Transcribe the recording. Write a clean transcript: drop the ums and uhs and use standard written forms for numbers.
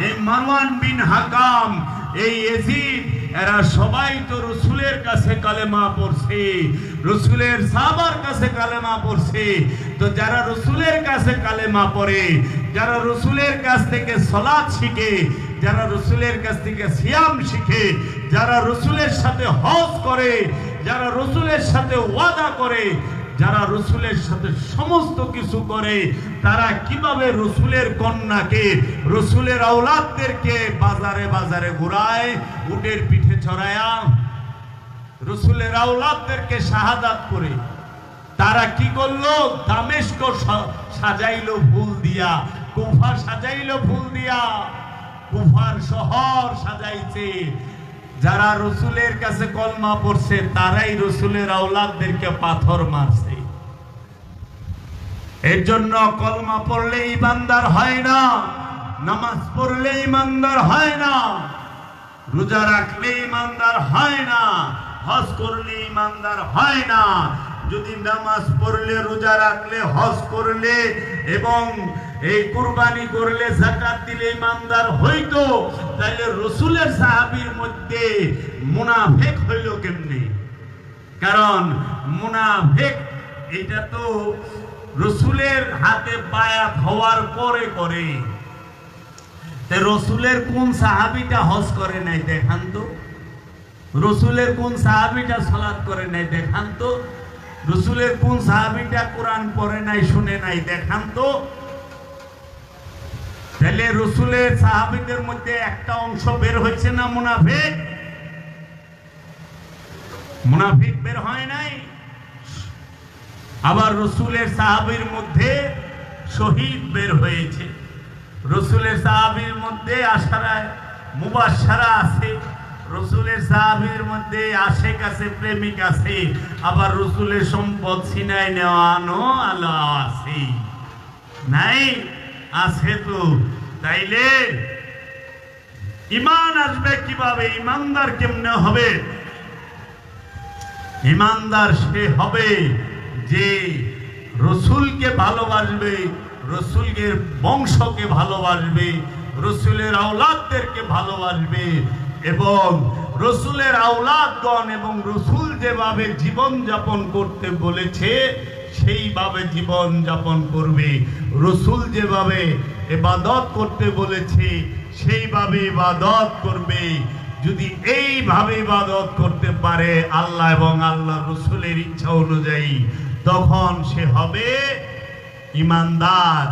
এই মারওয়ান বিন হাকাম, এই ইয়াজিদ, এরা সবাই তো রসুলের কাছে কালেমা পড়ছে, রসুলের সাহাবার কাছে কালেমা পড়ছে। তো যারা রসুলের কাছে কালেমা পড়ে, যারা রসুলের কাছ থেকে সালাত শিখে, যারা রসুলের কাছ থেকে সিয়াম শিখে, যারা রসুলের সাথে হজ করে, যারা রসুলের সাথে ওয়াদা করে, যারা রসুলের সাথে সমস্ত কিছু করে, তারা কিভাবে রসুলের কন্যাকে, রসুলের আওলাদদেরকে বাজারে বাজারে ঘুরায়, উটের পিঠে চড়ায়া রসুলের আওলাদদেরকে শাহাদাত করে। তারা কি করলো? দামেস্ক সাজাইলো ফুল দিয়া, কুফা সাজাইলো ফুল দিয়া, কুফার শহর সাজাইছে। যারা রসুলের কাছে কলমা পড়ছে তারাই রসুলের আওলাদদেরকে পাথর মারছে। এর জন্য কলমা পড়লে ইমানদার হয় না, নামাজ পড়লে ইমানদার হয় না, রোজা রাখলে ইমানদার হয় না, হজ করলে ইমানদার হয় না। যদি নামাজ পড়লে, রোজা রাখলে, হজ করলে এবং এই কুরবানি করলে, যাকাত দিলে ইমানদার হইতো, তাহলে রসুলের সাহাবীর মধ্যে মুনাফিক হইল কেমনে? কারণ মুনাফিক এটা তো রসুলের হাতে বায়াত হওয়ার পরে করে। রসুলের কোন সাহাবীটা হজ করে নাই দেখান তো? রসুলের কোন সাহাবীটা সালাত করে নাই দেখান তো? রসুলের কোন সাহাবীটা কোরআন পড়ে নাই, শুনে নাই দেখান তো? তাহলে রসুলের সাহাবীদের মধ্যে একটা অংশ বের হয়েছে না মুনাফিক? মুনাফিক বের হয় নাই। আবার রসুলের সাহাবীর মধ্যে শহীদ বের হয়েছে, রসুলের সাহাবীর মধ্যে আশারায় মুবাশশারা আছে, রসুলের সাহাবীর মধ্যে আশেক আছে, প্রেমিক আছে, আবার রসুলের সম্পদ ছিনাই নেওয়ানো আলো আছে নাই? আছে তো। তাইলে ইমান আসবে কিভাবে? ইমানদার কেমনে হবে? ইমানদার সে হবে যে রসুলকে ভালোবাসবে, রসুলের বংশকে ভালোবাসবে, রসুলের আওলাদদেরকে ভালোবাসবে এবং রসুলের আওলাদগণ এবং রসুল যেভাবে জীবন যাপন করতে বলেছে সেইভাবে জীবন যাপন করবে। রসুল যেভাবে ইবাদত করতে বলেছে সেইভাবে ইবাদত করবে। যদি এইভাবে ইবাদত করতে পারে আল্লাহ এবং আল্লাহ রসুলের ইচ্ছা অনুযায়ী, তখন সে হবে ইমানদার।